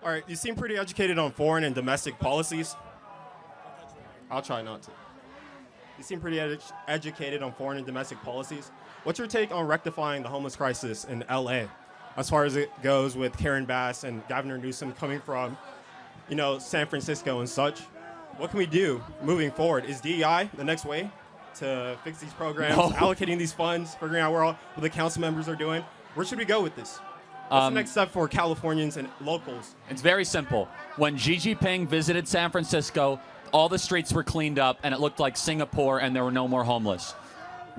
All right, you seem pretty educated on foreign and domestic policies. I'll try not to. You seem pretty educated on foreign and domestic policies. What's your take on rectifying the homeless crisis in LA, as far as it goes with Karen Bass and Governor Newsom coming from, San Francisco and such? What can we do moving forward? Is DEI the next way to fix these programs, allocating these funds, figuring out what the council members are doing? Where should we go with this? What's the next step for Californians and locals? It's very simple. When Xi Jinping visited San Francisco, all the streets were cleaned up, and it looked like Singapore, and there were no more homeless.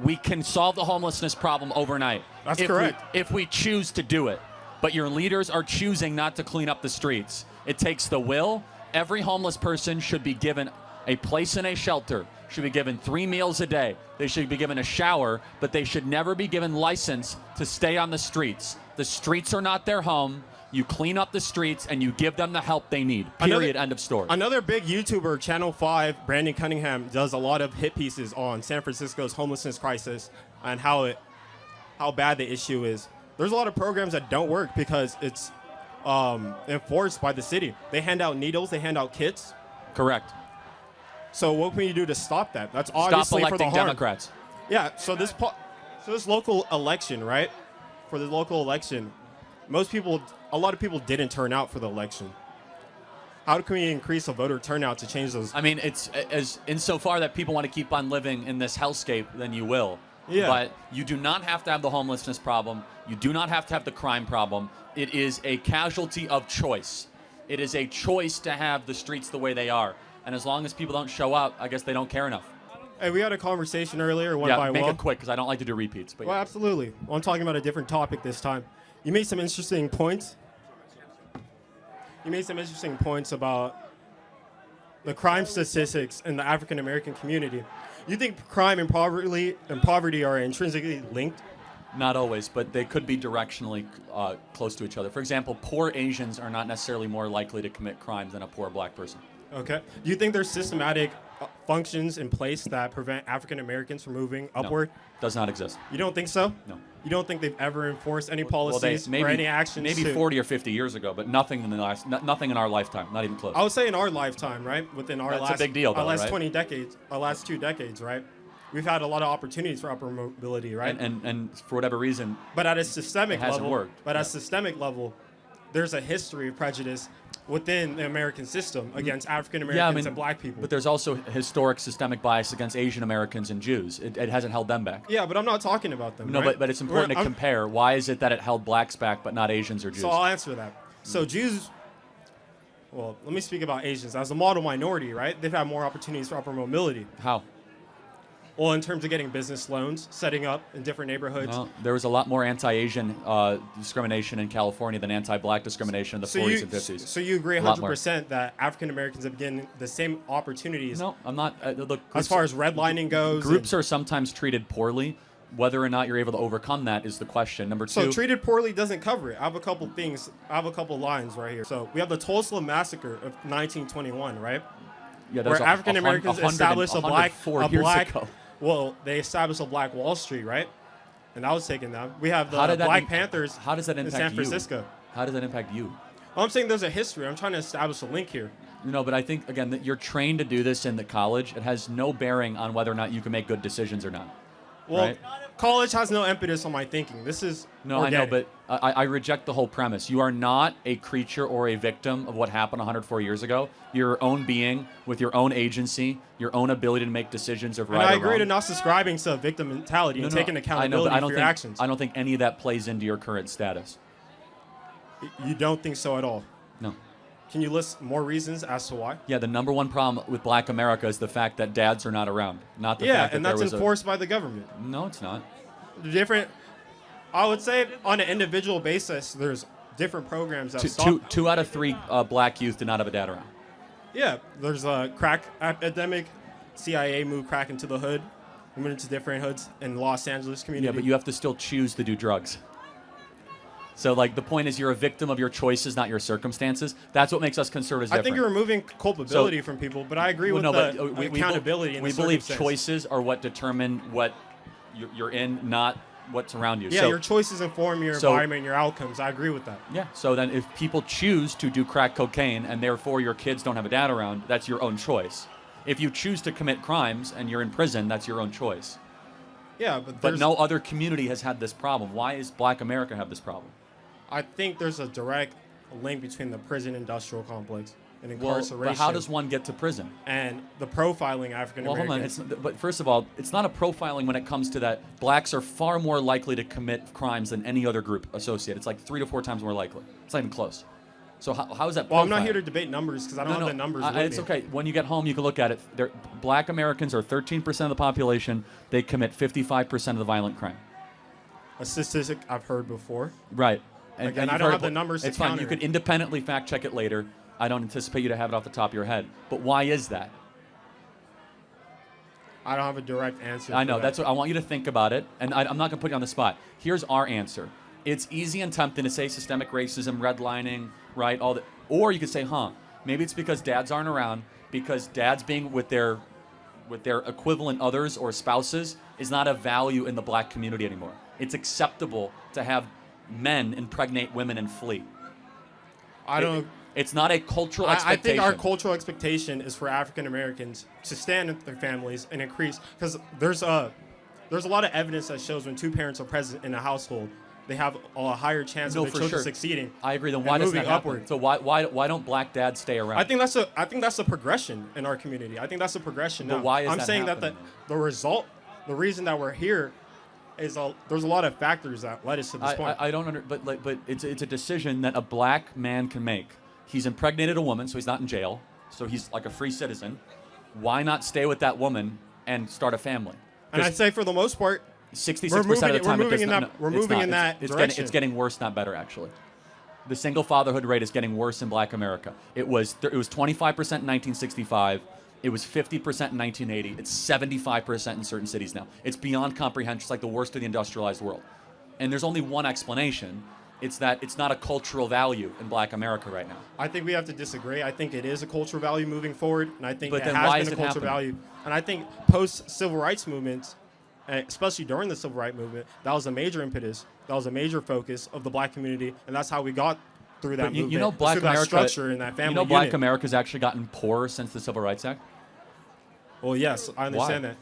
We can solve the homelessness problem overnight. That's correct. If we choose to do it. But your leaders are choosing not to clean up the streets. It takes the will. Every homeless person should be given a place in a shelter, should be given 3 meals a day. They should be given a shower, but they should never be given license to stay on the streets. The streets are not their home. You clean up the streets, and you give them the help they need. Period. End of story. Another big YouTuber, Channel 5, Brandon Cunningham, does a lot of hit pieces on San Francisco's homelessness crisis and how bad the issue is. There's a lot of programs that don't work because it's enforced by the city. They hand out needles. They hand out kits. Correct. So what can you do to stop that? That's obviously Stop for the electing harm. Democrats. Yeah. So this local election, right? For the local election, a lot of people didn't turn out for the election. How can we increase the voter turnout to change those? I mean, it's as insofar that people want to keep on living in this hellscape, then you will. Yeah. But you do not have to have the homelessness problem. You do not have to have the crime problem. It is a casualty of choice. It is a choice to have the streets the way they are. And as long as people don't show up, I guess they don't care enough. Hey, we had a conversation earlier, make it quick, because I don't like to do repeats. But well, absolutely. Well, I'm talking about a different topic this time. You made some interesting points. About the crime statistics in the African American community. You think crime and poverty are intrinsically linked? Not always, but they could be directionally close to each other. For example, poor Asians are not necessarily more likely to commit crimes than a poor black person. Okay. Do you think there's systematic functions in place that prevent African Americans from moving upward? No, does not exist. You don't think so? No. You don't think they've ever enforced any policies or any actions? Maybe 40 or 50 years ago, but nothing in our lifetime, not even close. I would say in our lifetime, right? Within our That's a big deal, our last right? 20 decades, our last 2 decades, right? We've had a lot of opportunities for upward mobility, right? And for whatever reason, but at a systemic it hasn't level, worked. At a systemic level, there's a history of prejudice within the American system against African Americans and black people. But there's also historic systemic bias against Asian Americans and Jews. It hasn't held them back. Yeah, but I'm not talking about them. No, right? but it's important to compare. Why is it that it held blacks back but not Asians or Jews? So I'll answer that. So Jews, well, let me speak about Asians. As a model minority, right? They've had more opportunities for upward mobility. How? Well, in terms of getting business loans, setting up in different neighborhoods. Well, there was a lot more anti-Asian discrimination in California than anti-black discrimination in the 40s and 50s. So you agree 100% that African Americans have getting the same opportunities? No, I'm not. Look, as far as redlining goes, groups are sometimes treated poorly. Whether or not you're able to overcome that is the question. Number two. So treated poorly doesn't cover it. I have a couple things. I have a couple lines right here. So we have the Tulsa Massacre of 1921, right? Yeah, where African Americans established a black. Ago. Well, they established a Black Wall Street, right? And that was taken down. We have the Black Panthers in San Francisco. How does that impact you? Well, I'm saying there's a history. I'm trying to establish a link here. No, but I think, again, that you're trained to do this in the college. It has no bearing on whether or not you can make good decisions or not. Well, right? College has no impetus on my thinking. This is organic. I know, but I reject the whole premise. You are not a creature or a victim of what happened 104 years ago. You're your own being with your own agency, your own ability to make decisions of right or wrong. And I agree to not subscribing to a victim mentality and taking accountability for your actions. I don't think any of that plays into your current status. You don't think so at all? No. Can you list more reasons as to why? Yeah, the number one problem with Black America is the fact that dads are not around, not the fact that and that's enforced by the government. No, it's not. I would say on an individual basis, there's different programs that stop. Two out of 3 black youth did not have a dad around. Yeah, there's a crack epidemic. CIA moved crack into the hood. We went into different hoods in Los Angeles community. Yeah, but you have to still choose to do drugs. So, the point is you're a victim of your choices, not your circumstances. That's what makes us conservatives different. I think you're removing culpability from people, but I agree with the accountability and we believe choices are what determine what you're in, not what's around you. Yeah, so, your choices inform your environment and your outcomes. I agree with that. Yeah. So then, if people choose to do crack cocaine and therefore your kids don't have a dad around, that's your own choice. If you choose to commit crimes and you're in prison, that's your own choice. Yeah, but no other community has had this problem. Why is Black America have this problem? I think there's a direct link between the prison industrial complex and incarceration. Well, but how does one get to prison? And the profiling African Americans. Well, hold on. But first of all, it's not a profiling when it comes to that. Blacks are far more likely to commit crimes than any other group associated. It's like 3 to 4 times more likely. It's not even close. So how is that profiling? Well, I'm not here to debate numbers because I don't have the numbers with It's me. okay. When you get home, you can look at it. Black Americans are 13% of the population. They commit 55% of the violent crime. A statistic I've heard before. Right. Again, I don't have the numbers to It's fine. counter You could it. independently fact check it later. I don't anticipate you to have it off the top of your head. But why is that? I don't have a direct answer. I know. That's what I want you to think about it. And I'm not going to put you on the spot. Here's our answer. It's easy and tempting to say systemic racism, redlining, right? All that. Or you could say, maybe it's because dads aren't around, because dads being with their equivalent others or spouses is not a value in the black community anymore. It's acceptable to have men impregnate women and flee. It's not a cultural expectation. I think our cultural expectation is for African Americans to stand with their families and increase, because there's a lot of evidence that shows when 2 parents are present in a household, they have a higher chance of their children succeeding. I agree. Then why doesn't that happen? Upward. So why don't black dads stay around? I think that's a progression in our community. I think that's a progression. But why is I'm that saying happening? that the reason that we're here is there's a lot of factors that led us to this point. I don't but it's a decision that a black man can make. He's impregnated a woman, so he's not in jail. So he's like a free citizen. Why not stay with that woman and start a family? And I'd say for the most part, 66% of the time we're moving in that direction. It's getting worse, not better, actually. The single fatherhood rate is getting worse in Black America. It was 25% in 1965. It was 50% in 1980. It's 75% in certain cities now. It's beyond comprehension. It's like the worst of the industrialized world. And there's only one explanation. It's that it's not a cultural value in Black America right now. I think we have to disagree. I think it is a cultural value moving forward, and I think But it then has why been is a it cultural happening? value. And I think post-civil rights movements, especially during the civil rights movement, that was a major impetus. That was a major focus of the black community, and that's how we got through that movement. You know, Black through America. that structure and that family You know, Black unit. America's actually gotten poorer since the Civil Rights Act. Well, yes, I understand Why? that.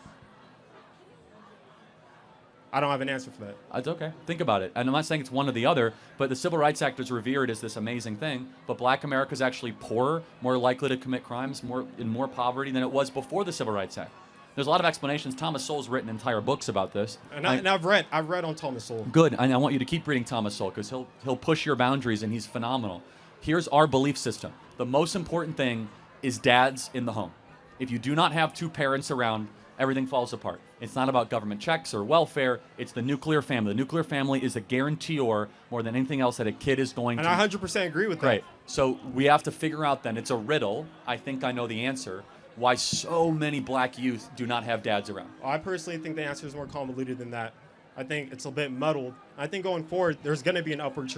I don't have an answer for that. It's okay. Think about it. And I'm not saying it's one or the other, but the Civil Rights Act is revered as this amazing thing. But Black America is actually poorer, more likely to commit crimes, in more poverty than it was before the Civil Rights Act. There's a lot of explanations. Thomas Sowell's written entire books about this. And I've read on Thomas Sowell. Good. And I want you to keep reading Thomas Sowell because he'll push your boundaries and he's phenomenal. Here's our belief system. The most important thing is dads in the home. If you do not have 2 parents around, everything falls apart. It's not about government checks or welfare. It's the nuclear family. The nuclear family is a guarantor more than anything else that a kid is going to. And I 100% agree with that. Right. So we have to figure out then, it's a riddle. I think I know the answer. Why so many black youth do not have dads around. I personally think the answer is more convoluted than that. I think it's a bit muddled. I think going forward, there's going to be an upward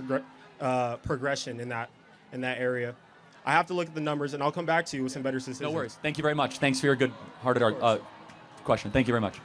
progression in that area. I have to look at the numbers, and I'll come back to you with some better statistics. No worries. Thank you very much. Thanks for your good-hearted question. Thank you very much.